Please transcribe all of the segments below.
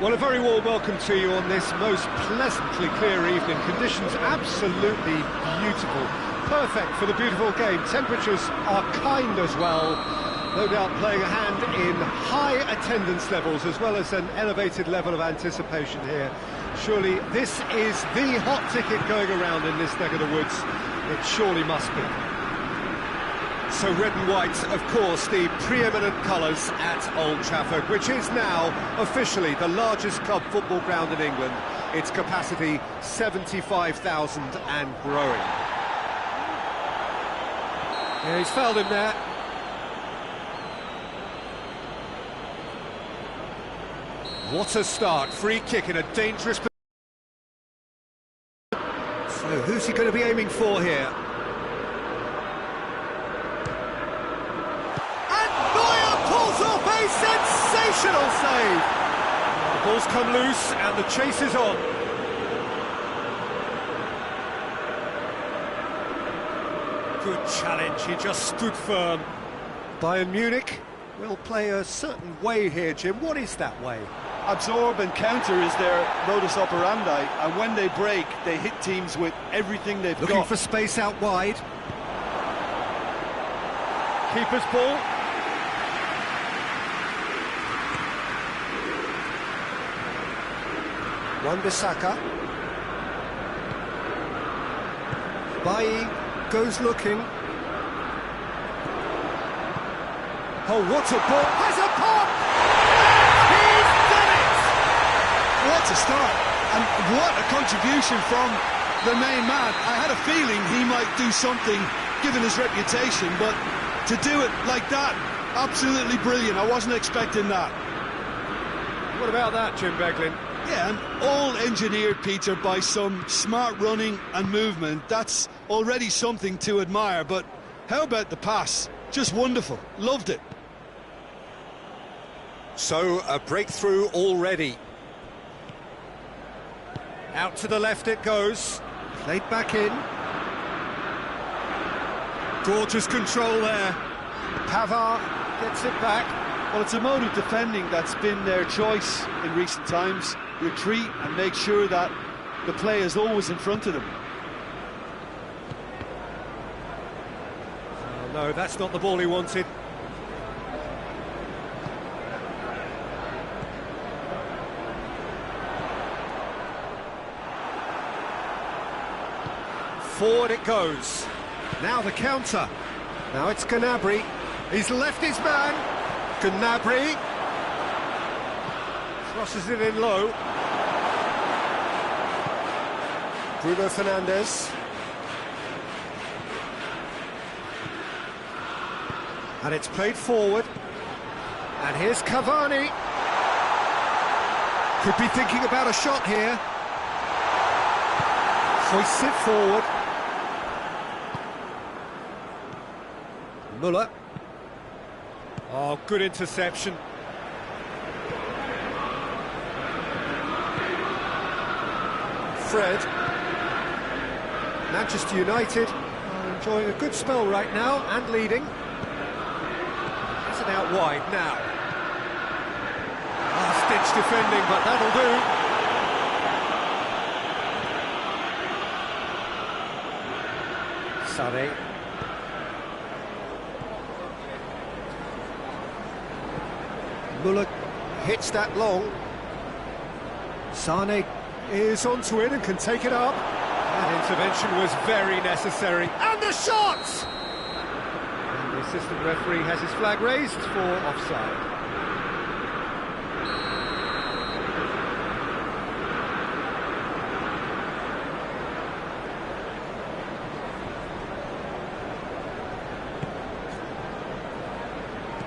Well, a very warm welcome to you on this most pleasantly clear evening. Conditions absolutely beautiful. Perfect for the beautiful game. Temperatures are kind as well. No doubt playing a hand in high attendance levels as well as an elevated level of anticipation here. Surely this is the hot ticket going around in this neck of the woods. It surely must be. So red and white, of course, the preeminent colours at Old Trafford, which is now officially the largest club football ground in England. Its capacity 75,000 and growing. Yeah, he's fouled him there. What a start, free kick in a dangerous position. So who's he going to be aiming for here? Off a sensational save! The ball's come loose and the chase is on. Good challenge, he just stood firm. Bayern Munich will play a certain way here, Jim. What is that way? Absorb and counter is their modus operandi, and when they break, they hit teams with everything they've got. Looking for space out wide. Keeper's ball. Wan-Bissaka. Bailly goes looking. Oh, what a ball! Has a pop! He's done it! What a start, and what a contribution from the main man. I had a feeling he might do something, given his reputation, but to do it like that, absolutely brilliant. I wasn't expecting that. What about that, Jim Beglin? Yeah, and all engineered, Peter, by some smart running and movement. That's already something to admire, but how about the pass? Just wonderful. Loved it. So, a breakthrough already. Out to the left it goes. Played back in. Gorgeous control there. Pavard gets it back. Well, it's a mode of defending that's been their choice in recent times. Retreat and make sure that the play is always in front of them. Oh, no, that's not the ball he wanted. Forward it goes. Now the counter. Now it's Gnabry. He's left his man. Gnabry crosses it in low. Bruno Fernandes. And it's played forward. And here's Cavani. Could be thinking about a shot here. Hoists it forward. Müller. Oh, good interception. Fred. Manchester United are enjoying a good spell right now and leading. It's an out wide now. Stitch defending, but that'll do. Sané. Müller hits that long. Sané is onto it and can take it up. That intervention was very necessary. And the shot! And the assistant referee has his flag raised for offside.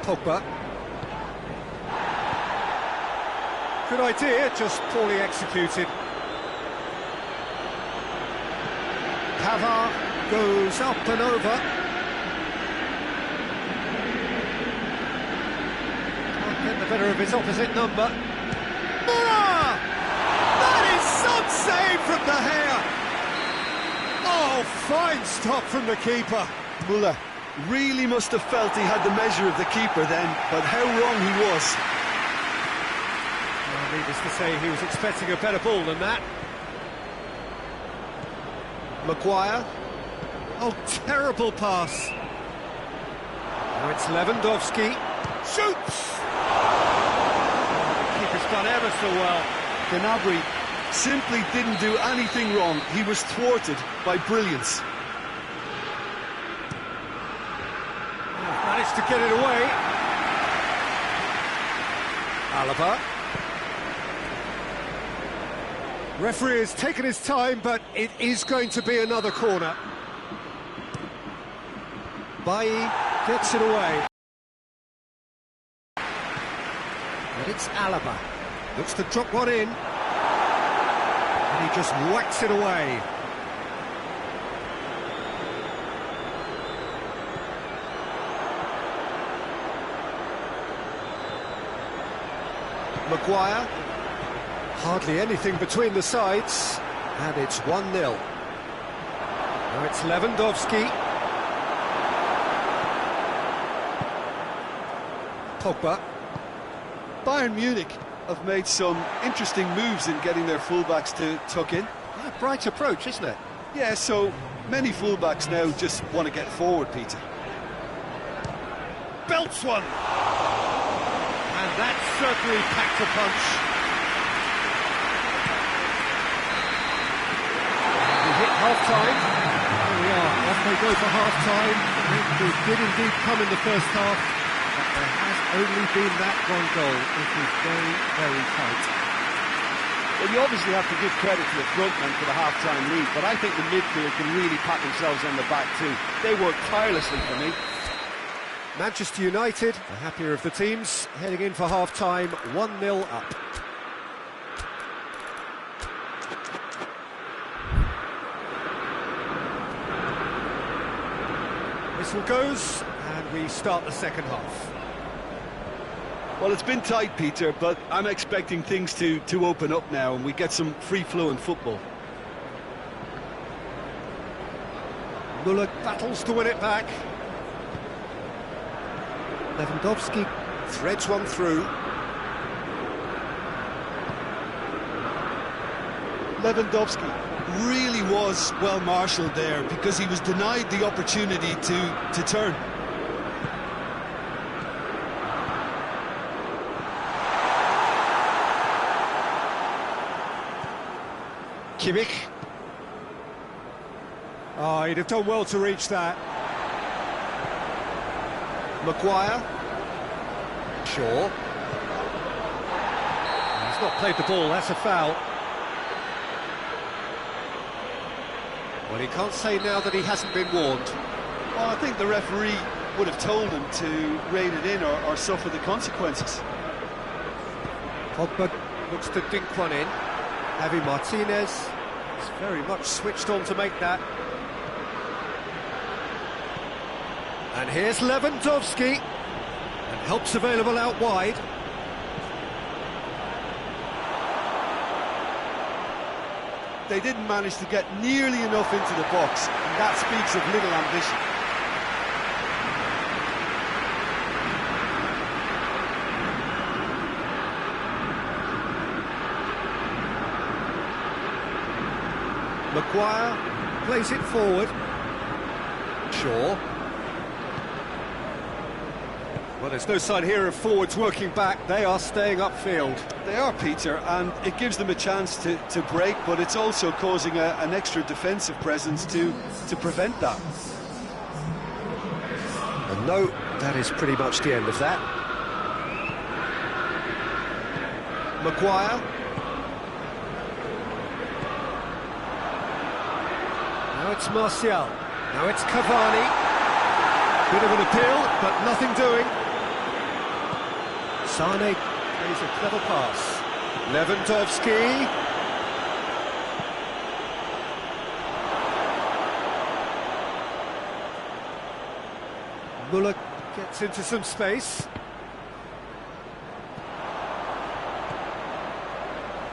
Pogba. Good idea, just poorly executed. Pavard goes up and over. Can't get the better of his opposite number. Müller! That is some save from the hair! Oh, fine stop from the keeper. Müller really must have felt he had the measure of the keeper then, but how wrong he was. He Needless to say, he was expecting a better ball than that. Maguire. Oh, terrible pass. Now it's Lewandowski. Shoots! The keeper's done ever so well. Gnabry simply didn't do anything wrong. He was thwarted by brilliance. Managed to get it away. Alaba. Referee has taken his time, but it is going to be another corner. Bailly gets it away. And it's Alaba. Looks to drop one in. And he just whacks it away. Maguire. Hardly anything between the sides. And it's 1-0. Now it's Lewandowski. Pogba. Bayern Munich have made some interesting moves in getting their fullbacks to tuck in. Yeah, bright approach, isn't it? Yeah, so many fullbacks now just want to get forward, Peter. Belts one! And that certainly packed a punch. We hit half-time. There we are, off they go for half-time. It did indeed come in the first half, but there has only been that one goal. It is very, very tight. Well, you obviously have to give credit to the frontmen for the half-time lead, but I think the midfield can really pat themselves on the back too. They work tirelessly for me. Manchester United, the happier of the teams, heading in for half-time, 1-0 up. Whistle goes, and we start the second half. Well, it's been tight, Peter, but I'm expecting things to open up now and we get some free-flowing football. Muller battles to win it back. Lewandowski threads one through. Lewandowski really was well marshalled there because he was denied the opportunity to turn. Kimmich. Oh, he'd have done well to reach that. Maguire. Shaw. He's not played the ball, that's a foul. Well, he can't say now that he hasn't been warned. Well, I think the referee would have told him to rein it in or suffer the consequences. Pogba looks to dink one in. Javi Martinez is very much switched on to make that. And here's Lewandowski, and help's available out wide. They didn't manage to get nearly enough into the box, and that speaks of little ambition. Maguire plays it forward. Shaw. Well, there's no sign here of forwards working back. They are staying upfield. They are, Peter, and it gives them a chance to break, but it's also causing an extra defensive presence to prevent that. And no, that is pretty much the end of that. Maguire. Now it's Martial. Now it's Cavani. Bit of an appeal, but nothing doing. Sane plays a clever pass. Lewandowski. Muller gets into some space.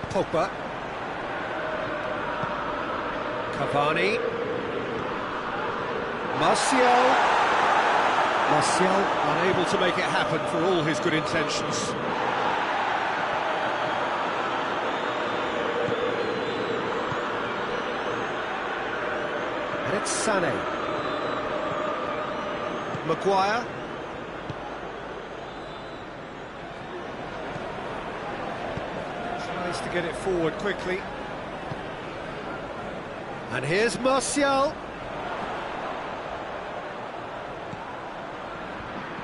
Pogba. Cavani. Martial unable to make it happen for all his good intentions. it's Sané. Maguire. Tries to get it forward quickly. And here's Martial.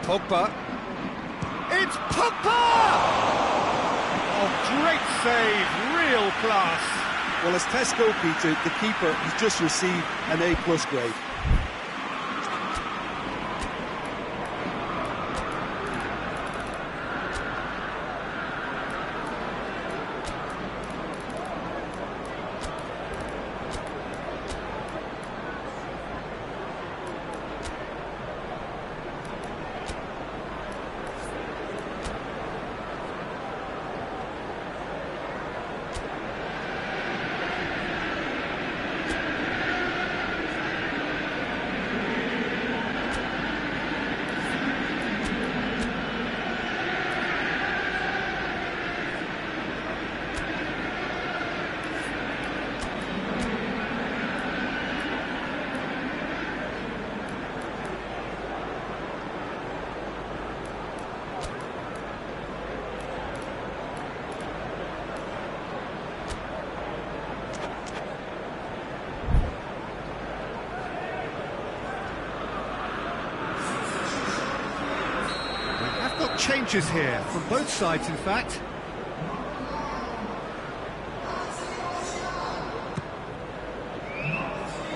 Pogba. It's Pogba! Oh, great save, real class. Well, as Tesco, Peter, the keeper has just received an A+ grade. Changes here, from both sides in fact.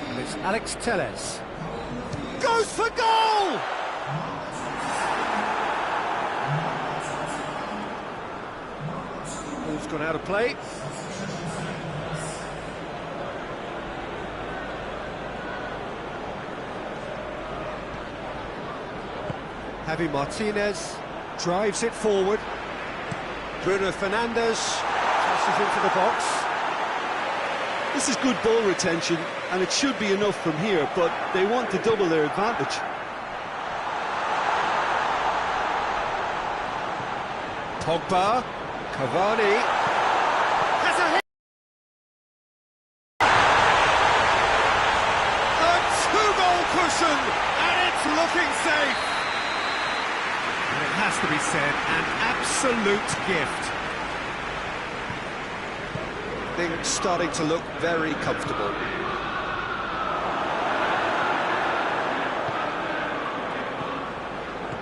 And it's Alex Telles. Goes for goal! Ball's gone out of play. Javi Martinez drives it forward. Bruno Fernandes tosses into the box. This is good ball retention, and it should be enough from here, but they want to double their advantage. Pogba, Cavani, has a hit! A two-goal cushion, and it's looking safe! And it has to be said, an absolute gift. Things starting to look very comfortable.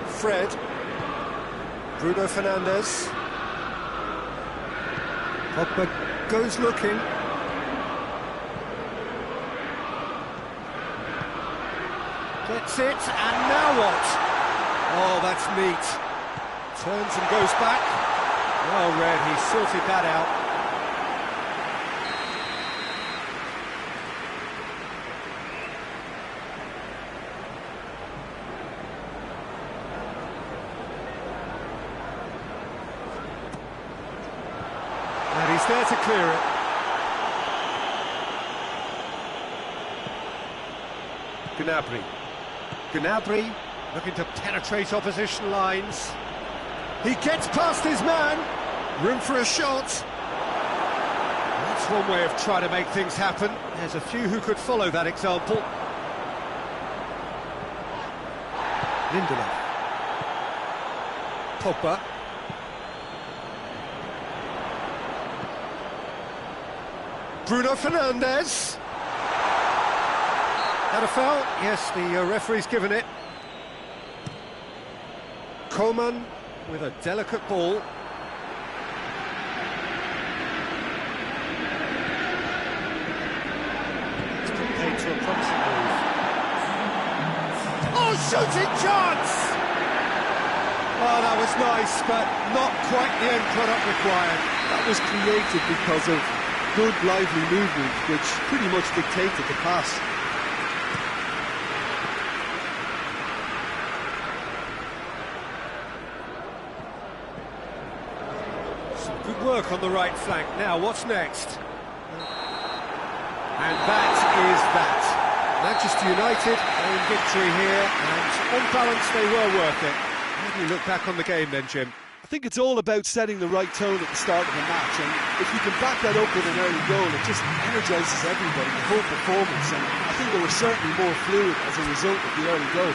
Fred. Bruno Fernandes. Pogba goes looking. Gets it, and now what? Oh, that's neat. Turns and goes back. Well read, he sorted that out. And he's there to clear it. Gnabry looking to penetrate opposition lines. He gets past his man. Room for a shot. That's one way of trying to make things happen. There's a few who could follow that example. Lindelof. Pogba. Bruno Fernandes. Had a foul? Yes, the referee's given it. Coman with a delicate ball. It's conveyed to a promising move. Oh, shooting chance! Oh, that was nice, but not quite the end product required. That was created because of good, lively movement, which pretty much dictated the pass. Good work on the right flank. Now, what's next? And that is that. Manchester United own victory here, and on balance they were worth it. How do you look back on the game then, Jim? I think it's all about setting the right tone at the start of a match, and if you can back that up with an early goal, it just energises everybody, the whole performance, and I think they were certainly more fluid as a result of the early goal.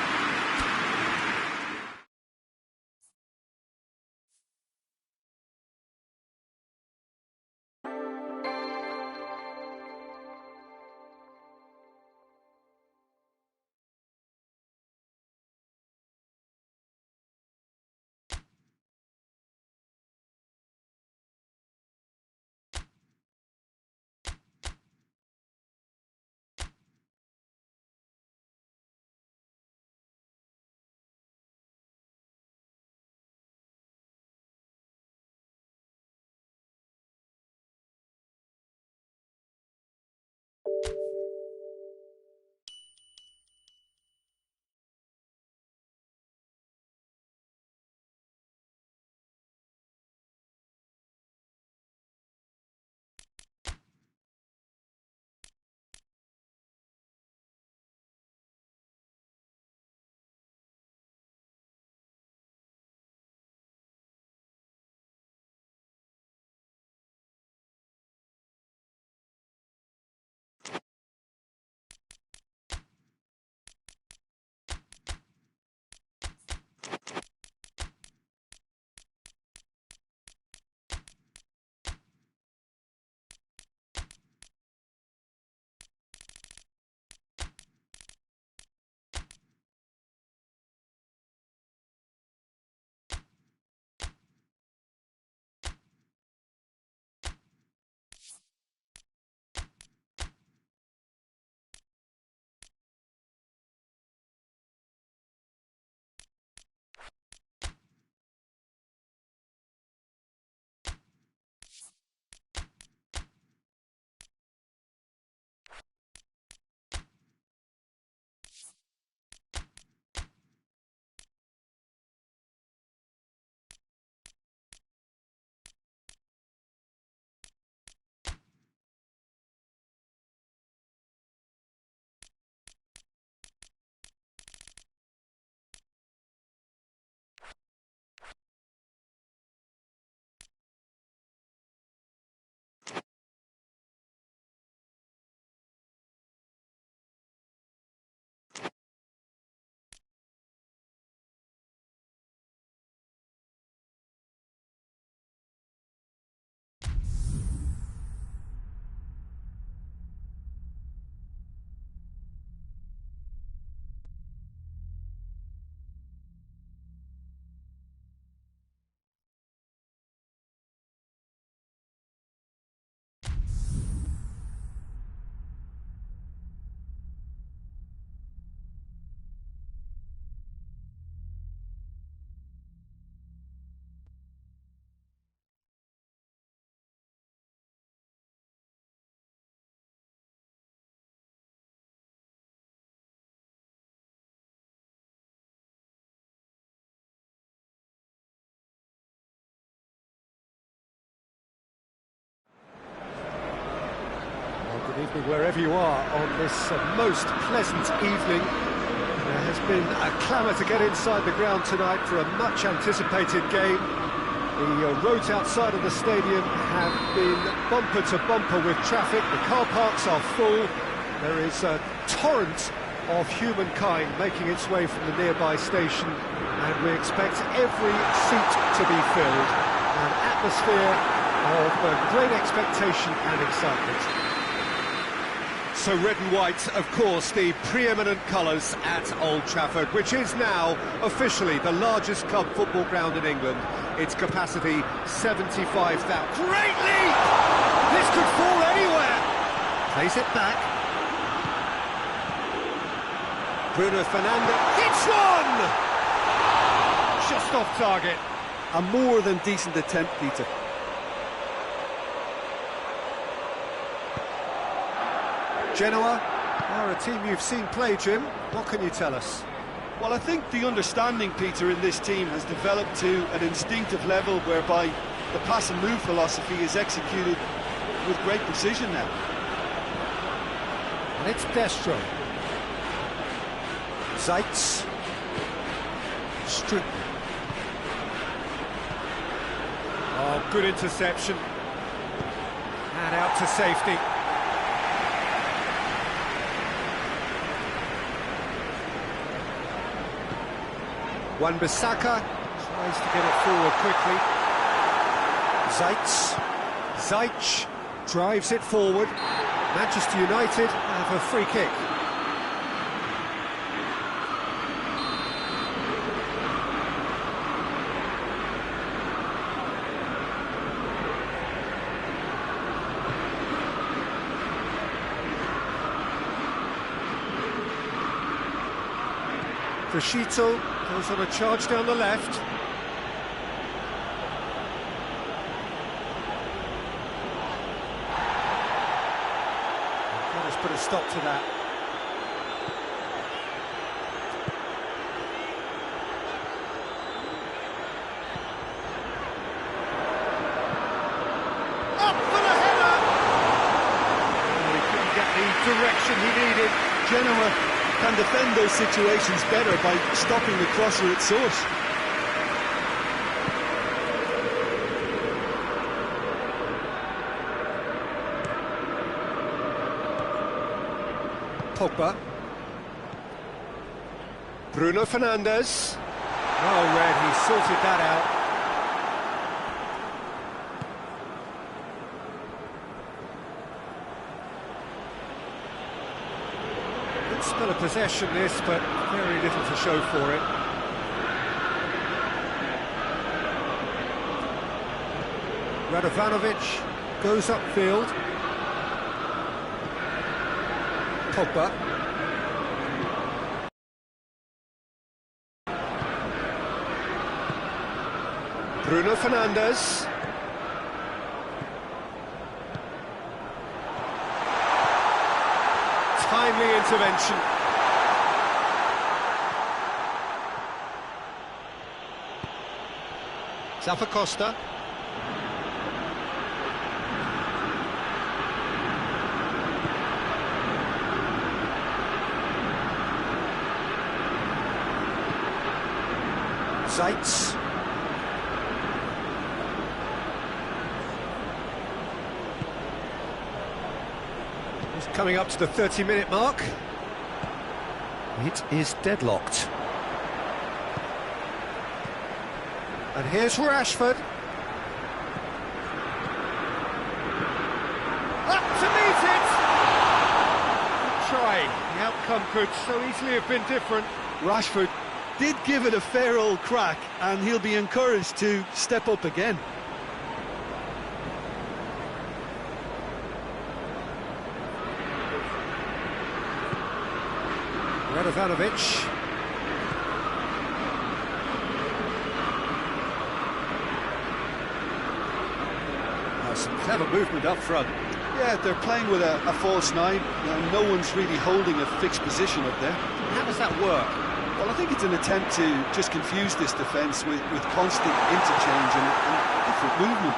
Good evening wherever you are on this most pleasant evening. There has been a clamour to get inside the ground tonight for a much anticipated game. The roads outside of the stadium have been bumper to bumper with traffic. The car parks are full. There is a torrent of humankind making its way from the nearby station, and we expect every seat to be filled. An atmosphere of great expectation and excitement. So red and white, of course, the preeminent colours at Old Trafford, which is now officially the largest club football ground in England. Its capacity, 75,000. Great leap! This could fall anywhere! Plays it back. Bruno Fernandes hits one! Just off target. A more than decent attempt, Peter. Genoa are a team you've seen play, Jim. What can you tell us? Well, I think the understanding, Peter, in this team has developed to an instinctive level whereby the pass and move philosophy is executed with great precision now. And it's Destro. Zeitz. Strick. Oh, good interception. And out to safety. Wan-Bissaka tries to get it forward quickly. Ziyech drives it forward. Manchester United have a free kick. Crescito goes on a charge down the left. Let us put a stop to that. Up for the header! Oh, he couldn't get the direction he needed. Genoa can defend those situations better by stopping the crosser at source. Pogba. Bruno Fernandes. Oh, Red, he sorted that out. Good spell of possession this, but very little to show for it. Radovanovic goes upfield. Pogba. Bruno Fernandes. Timely intervention. Zappacosta. Ziyech. He's coming up to the 30-minute mark. It is deadlocked. And here's Rashford. Up to meet it! Good try. The outcome could so easily have been different. Rashford did give it a fair old crack, and he'll be encouraged to step up again. Radovanovic. Some clever movement up front. Yeah, they're playing with a false nine, and no one's really holding a fixed position up there. How does that work? Well, I think it's an attempt to just confuse this defence with constant interchange and different movement.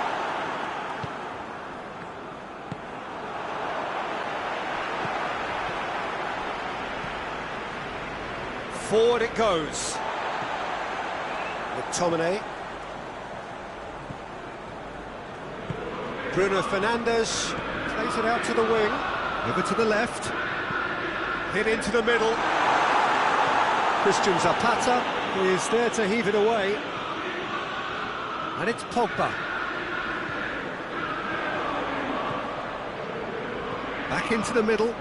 Forward it goes. McTominay. Bruno Fernandes plays it out to the wing. Over to the left. Hit into the middle. Christian Zapata is there to heave it away. And it's Pogba. Back into the middle.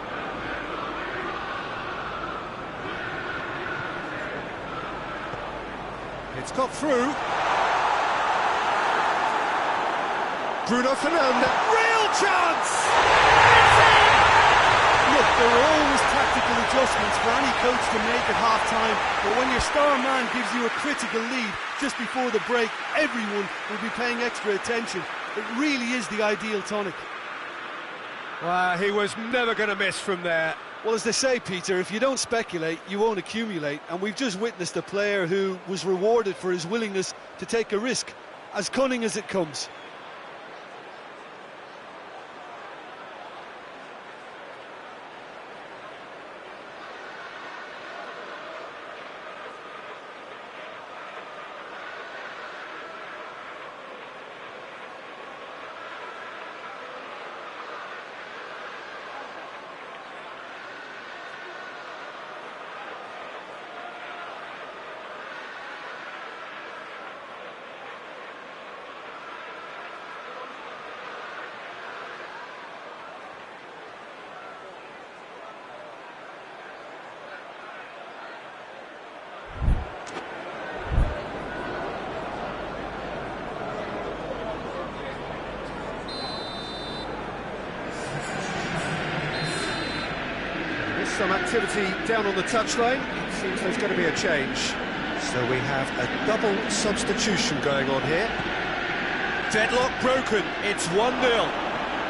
It's got through. Bruno Fernandes. Real chance! Look, there are always tactical adjustments for any coach to make at half-time, but when your star man gives you a critical lead just before the break, everyone will be paying extra attention. It really is the ideal tonic. He was never going to miss from there. Well, as they say, Peter, if you don't speculate, you won't accumulate, and we've just witnessed a player who was rewarded for his willingness to take a risk, as cunning as it comes. Some activity down on the touchline. It seems there's going to be a change. So we have a double substitution going on here. Deadlock broken, it's 1-0.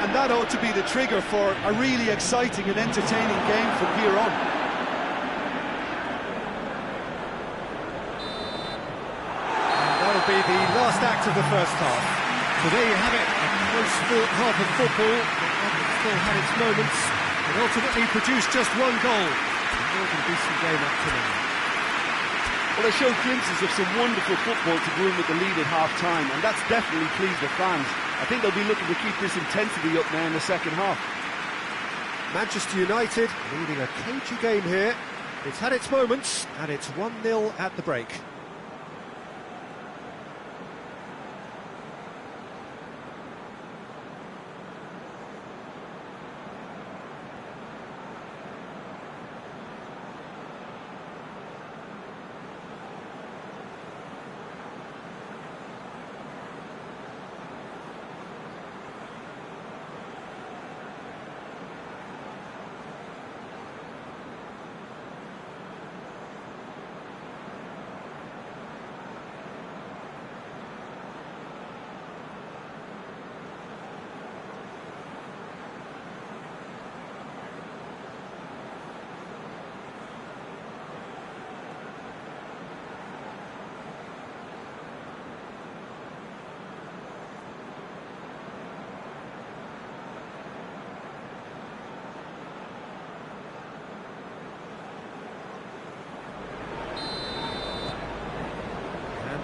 And that ought to be the trigger for a really exciting and entertaining game from here on. And that'll be the last act of the first half. So there you have it, a close-fought half of football. It still had its moments, and ultimately produced just one goal. A more than decent game up to now. Well, they showed glimpses of some wonderful football to go in with the lead at half-time, and that's definitely pleased the fans. I think they'll be looking to keep this intensity up now in the second half. Manchester United leading a cagey game here. It's had its moments, and it's 1-0 at the break.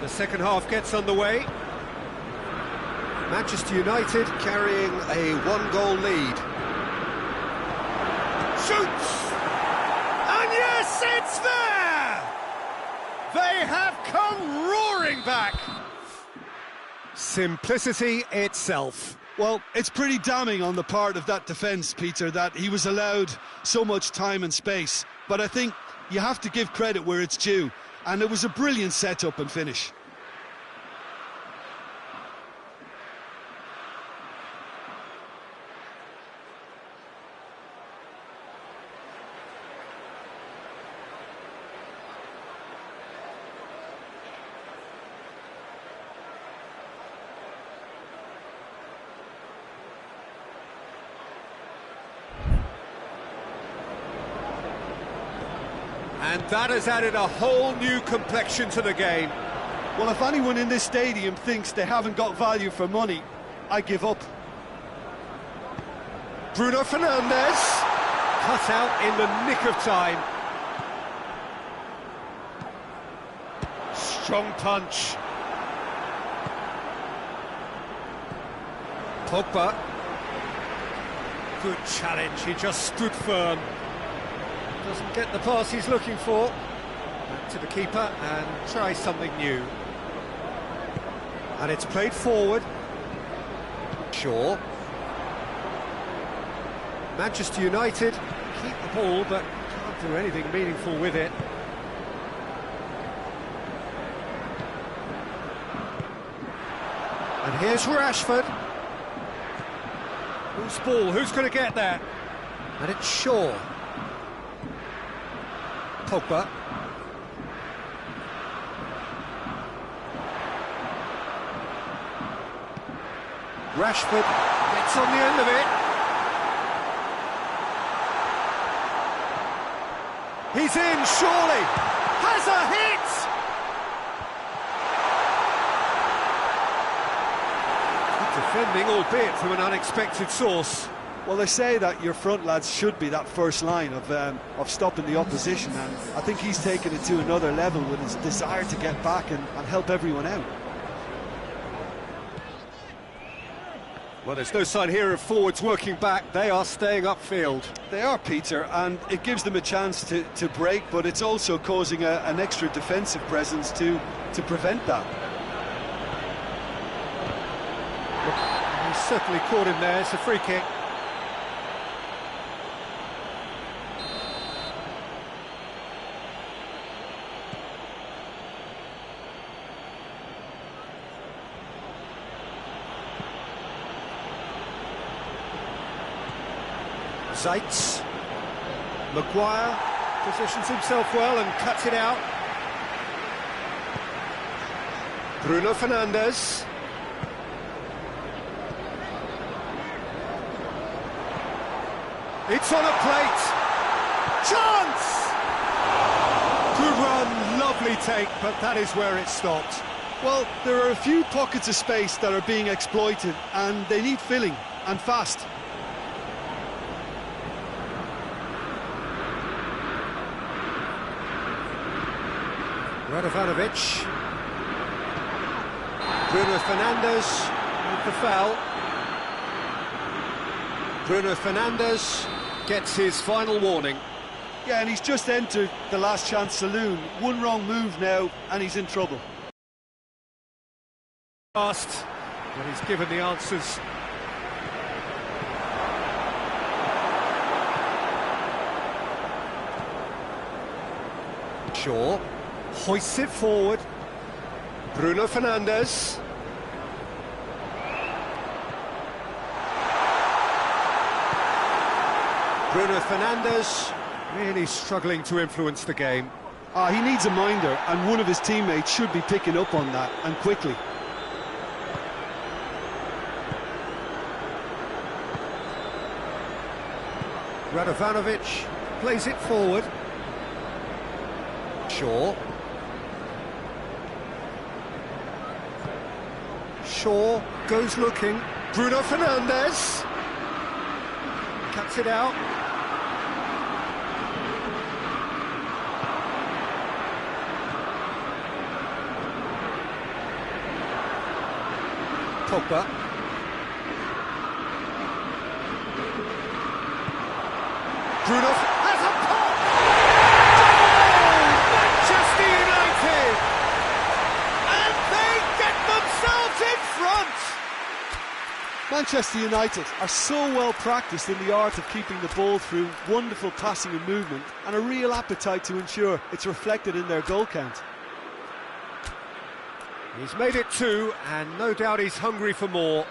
The second half gets underway. Manchester United carrying a one-goal lead. Shoots! And yes, it's there! They have come roaring back! Simplicity itself. Well, it's pretty damning on the part of that defence, Peter, that he was allowed so much time and space. But I think you have to give credit where it's due. And it was a brilliant set-up and finish. And that has added a whole new complexion to the game. Well, if anyone in this stadium thinks they haven't got value for money, I give up. Bruno Fernandes, cut out in the nick of time. Strong punch. Pogba. Good challenge, he just stood firm. Doesn't get the pass he's looking for. Back to the keeper and try something new. And it's played forward. Shaw. Manchester United keep the ball but can't do anything meaningful with it. And here's Rashford. Who's ball? Who's going to get there? And it's Shaw. Pogba. Rashford gets on the end of it. He's in, surely. Has a hit! Good defending, albeit from an unexpected source. Well, they say that your front lads should be that first line of stopping the opposition, and I think he's taken it to another level with his desire to get back and help everyone out. Well, there's no sign here of forwards working back. They are staying upfield. They are, Peter, and it gives them a chance to break, but it's also causing an extra defensive presence to prevent that. He's certainly caught him there. It's a free kick. Zaitz. Maguire positions himself well and cuts it out. Bruno Fernandes. It's on a plate. Chance! Good run, lovely take, but that is where it stopped. Well, there are a few pockets of space that are being exploited, and they need filling, and fast. Radovanovic. Bruno Fernandes with the foul. Bruno Fernandes gets his final warning. Yeah, and he's just entered the last chance saloon. One wrong move now, and he's in trouble. Asked, but he's given the answers. Shaw hoists it forward. Bruno Fernandes. Bruno Fernandes really struggling to influence the game. He needs a minder, and one of his teammates should be picking up on that, and quickly. Radovanovic plays it forward. Shaw. Shaw goes looking. Bruno Fernandes cuts it out. Pogba. Bruno has a pop! Oh, Manchester United! And they get themselves in front! Manchester United are so well practiced in the art of keeping the ball through wonderful passing and movement, and a real appetite to ensure it's reflected in their goal count. He's made it 2, and no doubt he's hungry for more.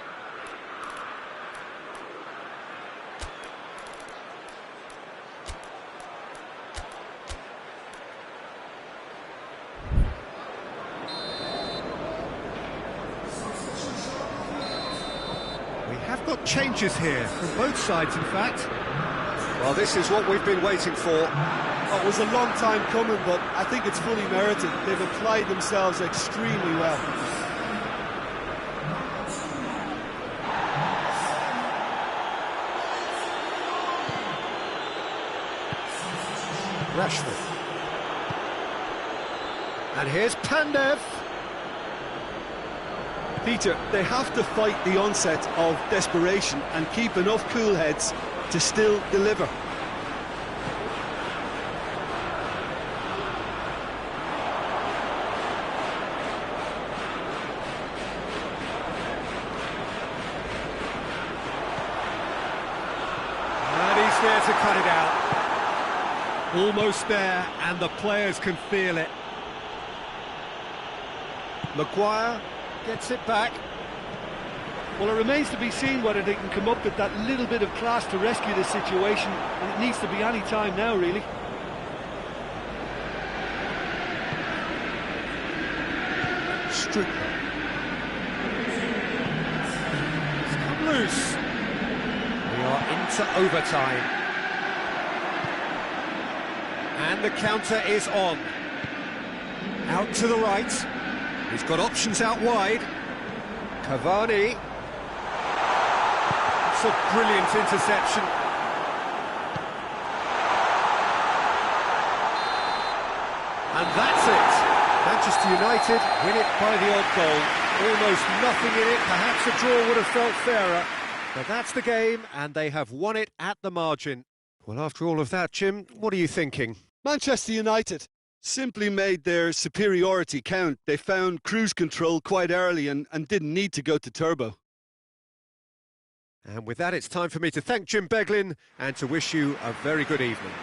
We have got changes here, from both sides in fact. Well, this is what we've been waiting for. It was a long time coming, but I think it's fully merited. They've applied themselves extremely well. Rashford. And here's Pandev. Peter, they have to fight the onset of desperation and keep enough cool heads to still deliver. There to cut it out. Almost there, and the players can feel it. Maguire gets it back. Well, it remains to be seen whether they can come up with that little bit of class to rescue the situation, and it needs to be any time now, really. Strickland. It's come loose. We are into overtime. And the counter is on. Out to the right. He's got options out wide. Cavani. It's a brilliant interception. And that's it. Manchester United win it by the odd goal. Almost nothing in it. Perhaps a draw would have felt fairer. But that's the game, and they have won it at the margin. Well, after all of that, Jim, what are you thinking? Manchester United simply made their superiority count. They found cruise control quite early and didn't need to go to turbo. And with that, it's time for me to thank Jim Beglin and to wish you a very good evening.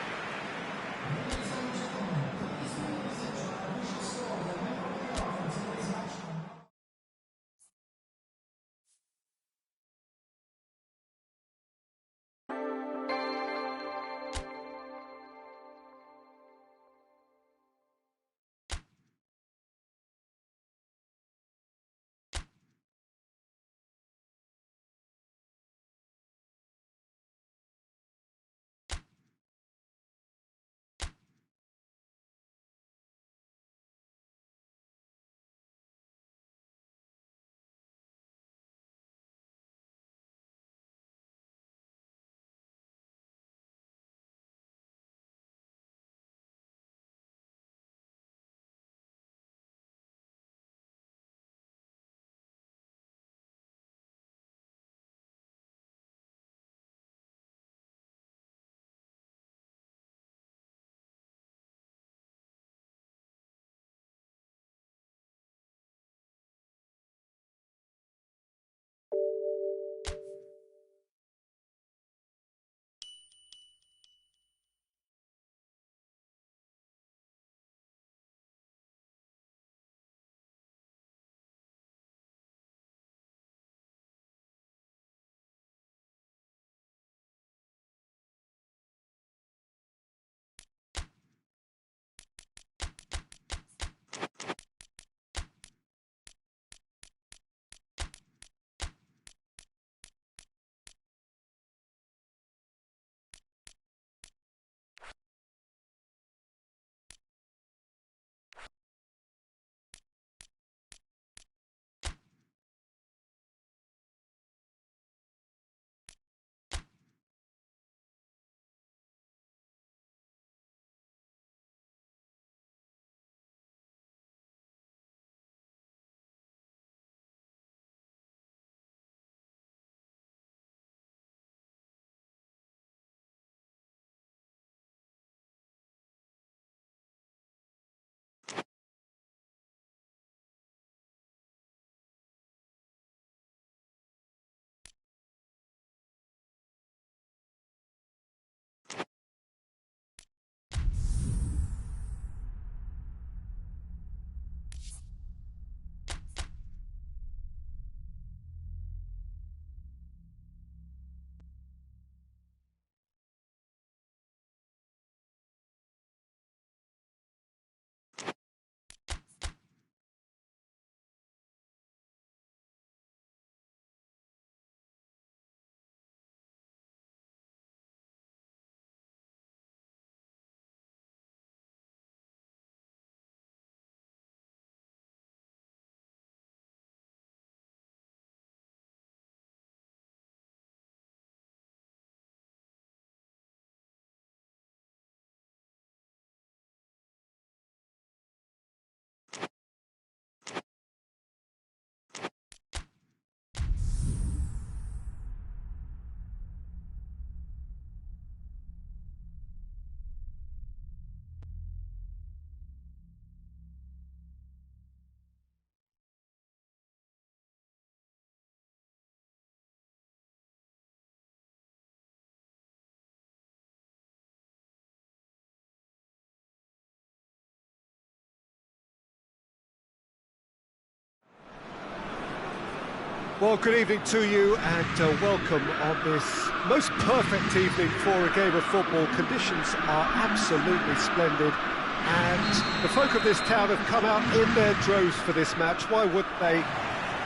Well, good evening to you and welcome on this most perfect evening for a game of football. Conditions are absolutely splendid and the folk of this town have come out in their droves for this match. Why wouldn't they?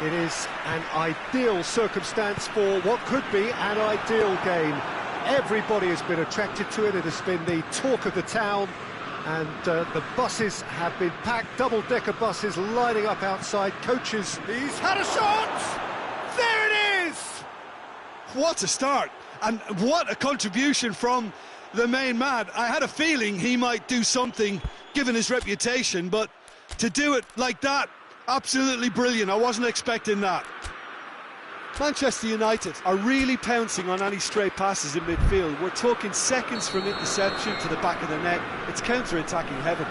It is an ideal circumstance for what could be an ideal game. Everybody has been attracted to it. It has been the talk of the town. And the buses have been packed, double-decker buses lining up outside. Coaches, he's had a shot! There it is! What a start, and what a contribution from the main man. I had a feeling he might do something, given his reputation, but to do it like that, absolutely brilliant. I wasn't expecting that. Manchester United are really pouncing on any stray passes in midfield. We're talking seconds from interception to the back of the net. It's counter-attacking heaven.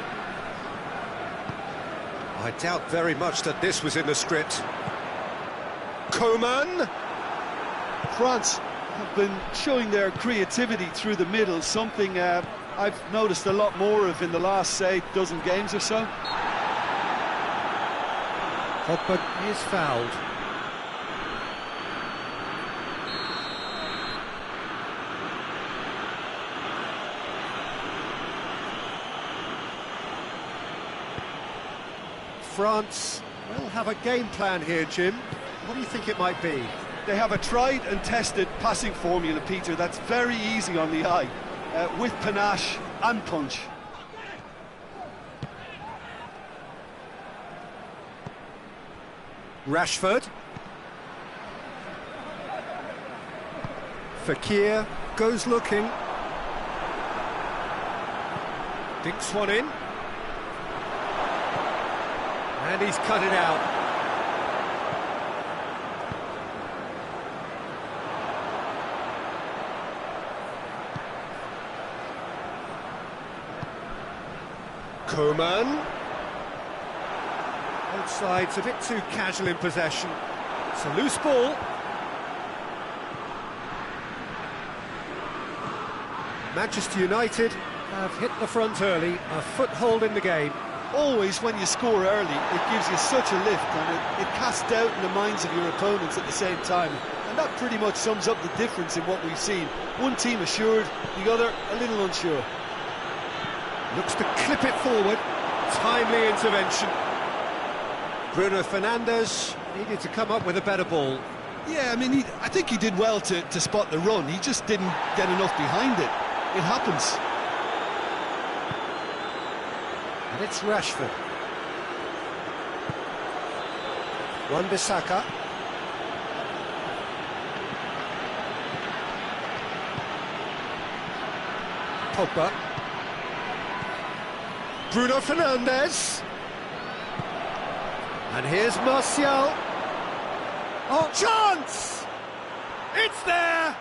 I doubt very much that this was in the script. Coman! France have been showing their creativity through the middle, something I've noticed a lot more of in the last, say, dozen games or so. Pogba is fouled. France will have a game plan here, Jim. What do you think it might be? They have a tried and tested passing formula, Peter, that's very easy on the eye, with panache and punch. Rashford. Fekir goes looking. Dinks one in. And he's cut it out. Coman. Both sides a bit too casual in possession. It's a loose ball. Manchester United have hit the front early, a foothold in the game. Always, when you score early, it gives you such a lift, and it casts doubt in the minds of your opponents at the same time. And that pretty much sums up the difference in what we've seen. One team assured, the other a little unsure. Looks to clip it forward. Timely intervention. Bruno Fernandes needed to come up with a better ball. Yeah, I mean, I think he did well to spot the run. He just didn't get enough behind it. It happens. And it's Rashford. Wan-Bissaka. Pogba. Bruno Fernandes. And here's Martial. Oh, chance! It's there!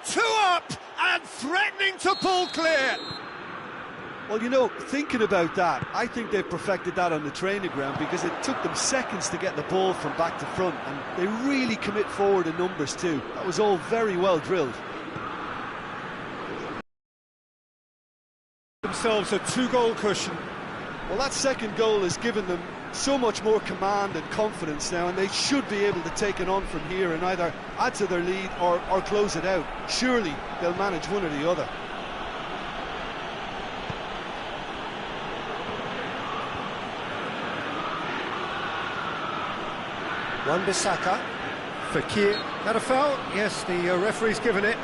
2 up and threatening to pull clear. Well, you know, thinking about that, I think they've perfected that on the training ground, because it took them seconds to get the ball from back to front, and they really commit forward in numbers too. That was all very well drilled. Themselves a 2-goal cushion. Well, that second goal has given them so much more command and confidence now, and they should be able to take it on from here and either add to their lead or close it out. Surely they'll manage one or the other. Wan-Bissaka. Fekir. That a foul? Yes, the referee's given it.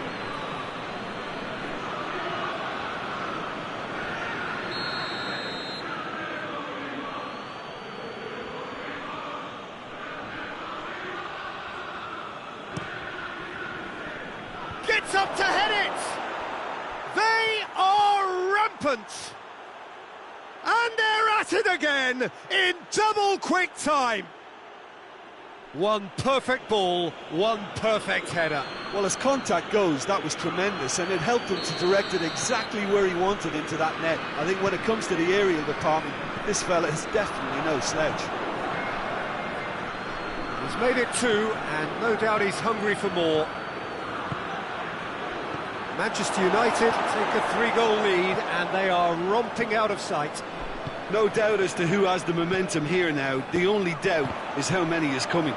Gets up to head it! They are rampant! And they're at it again in double quick time! One perfect ball, one perfect header. Well, as contact goes, that was tremendous, and it helped him to direct it exactly where he wanted into that net. I think when it comes to the aerial department, this fella is definitely no slouch. He's made it 2, and no doubt he's hungry for more. Manchester United take a 3-goal lead, and they are romping out of sight. No doubt as to who has the momentum here now. The only doubt is how many is coming.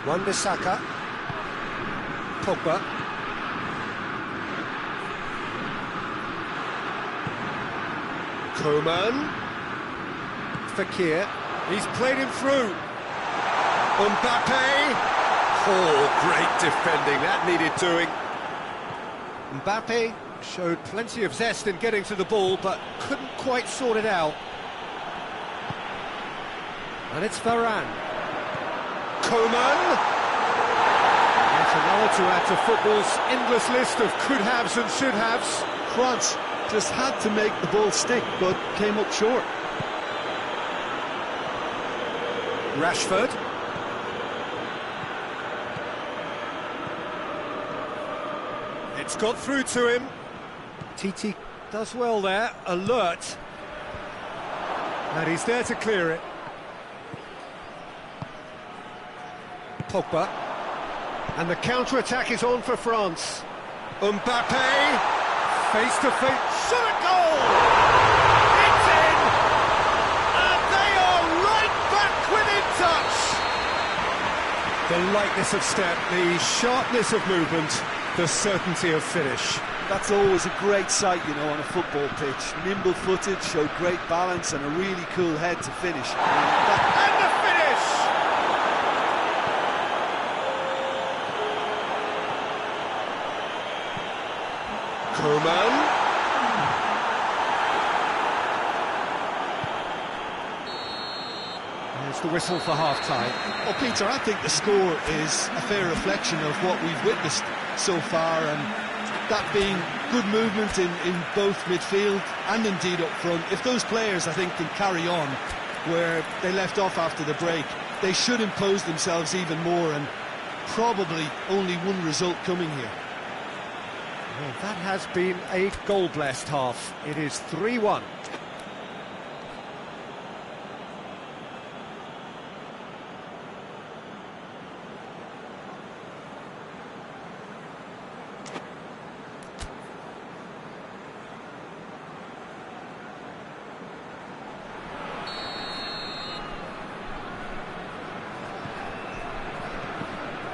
Wan-Bissaka, Pogba, Coman, Fekir, he's played him through, Mbappe, oh, great defending, that needed doing. Mbappe showed plenty of zest in getting to the ball, but couldn't quite sort it out. And it's Varane. Coman. Yet another to add to football's endless list of could-haves and should-haves. France just had to make the ball stick, but came up short. Rashford. It's got through to him. Titi does well there, alert. And he's there to clear it. Pogba. And the counter-attack is on for France. Mbappe, face-to-face, shot at goal! It's in! And they are right back within touch! The lightness of step, the sharpness of movement, the certainty of finish. That's always a great sight, you know, on a football pitch. Nimble-footed, showed great balance and a really cool head to finish. And the finish! Coman. There's the whistle for half-time. Well, Peter, I think the score is a fair reflection of what we've witnessed so far, and that being good movement in both midfield and indeed up front. If those players, I think, can carry on where they left off after the break, they should impose themselves even more, and probably only one result coming here. Well, that has been a goal-blessed half. It is 3-1.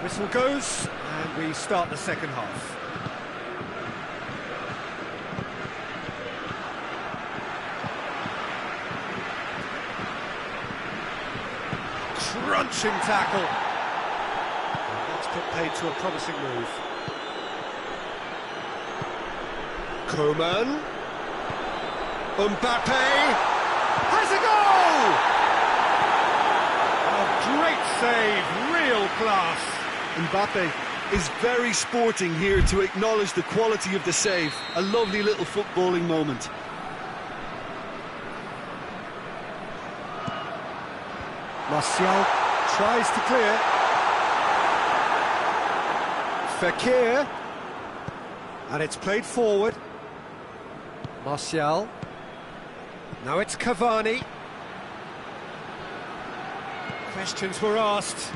Whistle goes, and we start the second half. Crunching tackle. And that's put paid to a promising move. Coman. Mbappe has a goal! A great save, real class. Mbappe is very sporting here to acknowledge the quality of the save. A lovely little footballing moment. Martial tries to clear. Fekir. And it's played forward. Martial. Now it's Cavani. Questions were asked,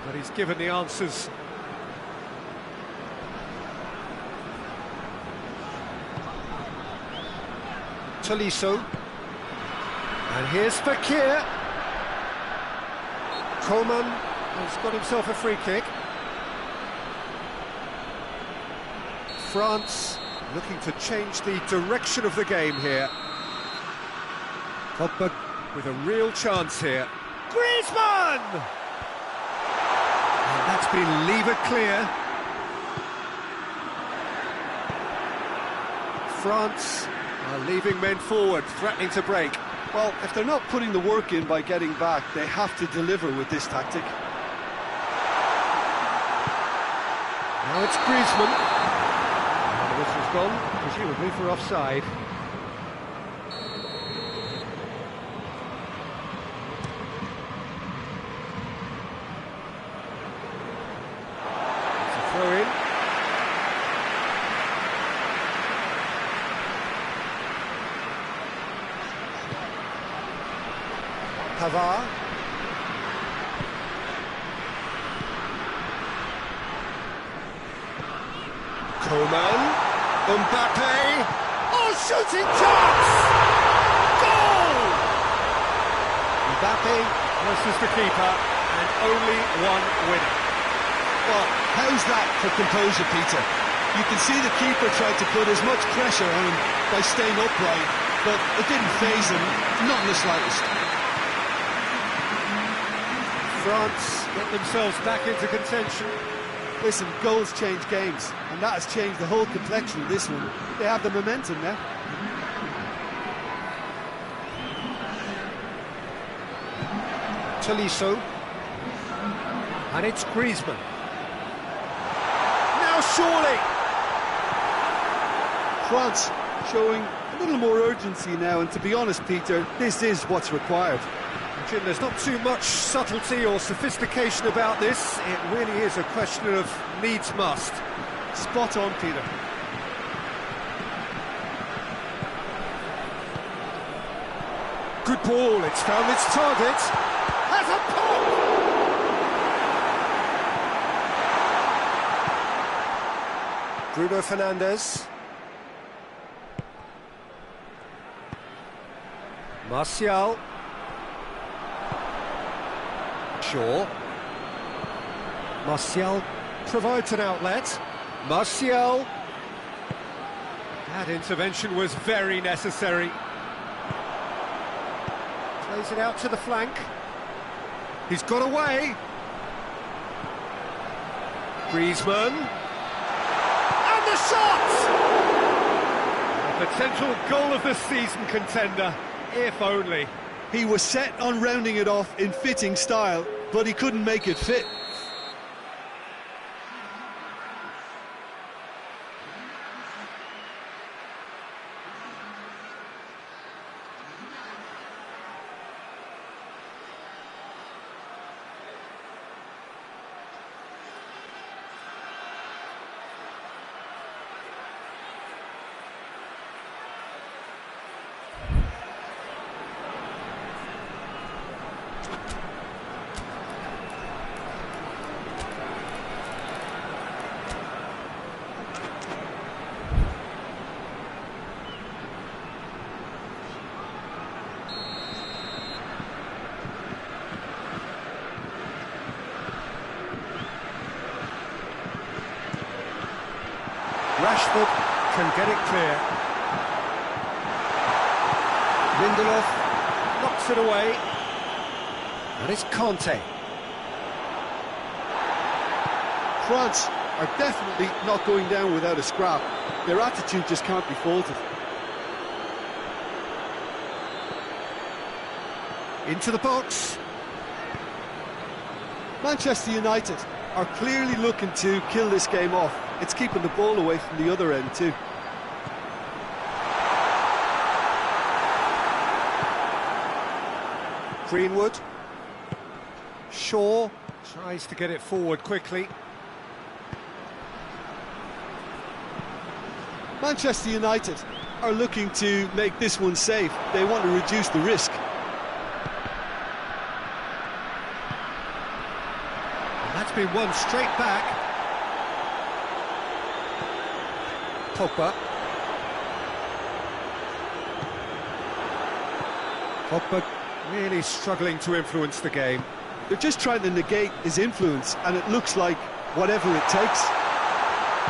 but he's given the answers. Tolisso. And here's Fekir. Coman has got himself a free kick. France looking to change the direction of the game here. Pogba with a real chance here. Griezmann! And that's been levered clear. France are leaving men forward, threatening to break. Well, if they're not putting the work in by getting back, they have to deliver with this tactic. Now it's Griezmann. And the whistle's gone, presumably for offside. It's a throw in. Pavard. Coman, Mbappe, oh, shooting chance! Goal! Mbappe versus the keeper, and only one winner. Well, how's that for composure, Peter? You can see the keeper tried to put as much pressure on him by staying upright, but it didn't faze him, not in the slightest. France get themselves back into contention. Listen, goals change games, and that has changed the whole complexion of this one. They have the momentum now. Tolisso. And it's Griezmann. Now surely! France showing a little more urgency now, and to be honest, Peter, this is what's required. Jim, there's not too much subtlety or sophistication about this. It really is a question of needs must. Spot on, Peter. Good ball, it's found its target. Has a pop! Bruno Fernandes. Martial. Shaw. Martial provides an outlet. Martial. That intervention was very necessary. Plays it out to the flank. He's got away. Griezmann. And the shot! A potential goal of the season contender, if only. He was set on rounding it off in fitting style, but he couldn't make it fit. Rashford can get it clear. Lindelof knocks it away. And it's Conte. France are definitely not going down without a scrap. Their attitude just can't be faulted. Into the box. Manchester United are clearly looking to kill this game off. It's keeping the ball away from the other end too. Greenwood. Shaw tries to get it forward quickly. Manchester United are looking to make this one safe. They want to reduce the risk. That's been won straight back. Pogba. Pogba really struggling to influence the game. They're just trying to negate his influence, and it looks like whatever it takes.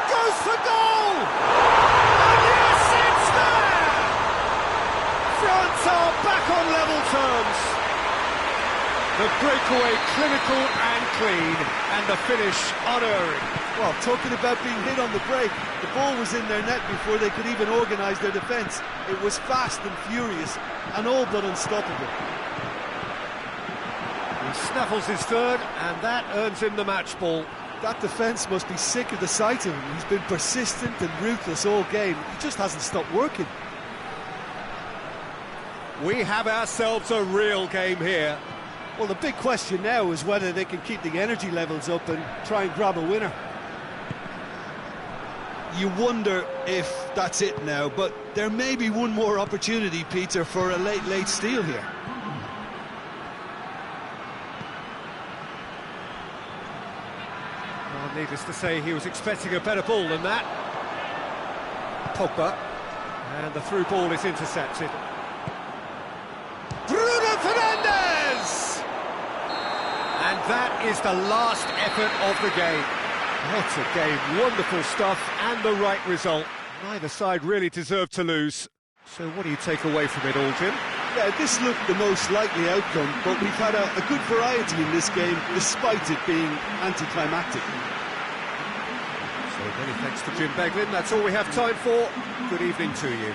Goes for goal! And yes, it's there! France are back on level terms. The breakaway clinical and clean, and the finish unerring. Well, talking about being hit on the break, the ball was in their net before they could even organise their defence. It was fast and furious, and all but unstoppable. He snaffles his third, and that earns him the match ball. That defence must be sick of the sight of him. He's been persistent and ruthless all game. He just hasn't stopped working. We have ourselves a real game here. Well, the big question now is whether they can keep the energy levels up and try and grab a winner. You wonder if that's it now, but there may be one more opportunity, Peter, for a late steal here. Well, needless to say, he was expecting a better ball than that. Pogba. And the through ball is intercepted. Bruno Fernandes! And that is the last effort of the game. What a game, wonderful stuff, and the right result. Neither side really deserved to lose. So what do you take away from it all, Jim? Yeah, this looked the most likely outcome, but we've had a good variety in this game, despite it being anticlimactic. So many thanks to Jim Beglin. That's all we have time for. Good evening to you.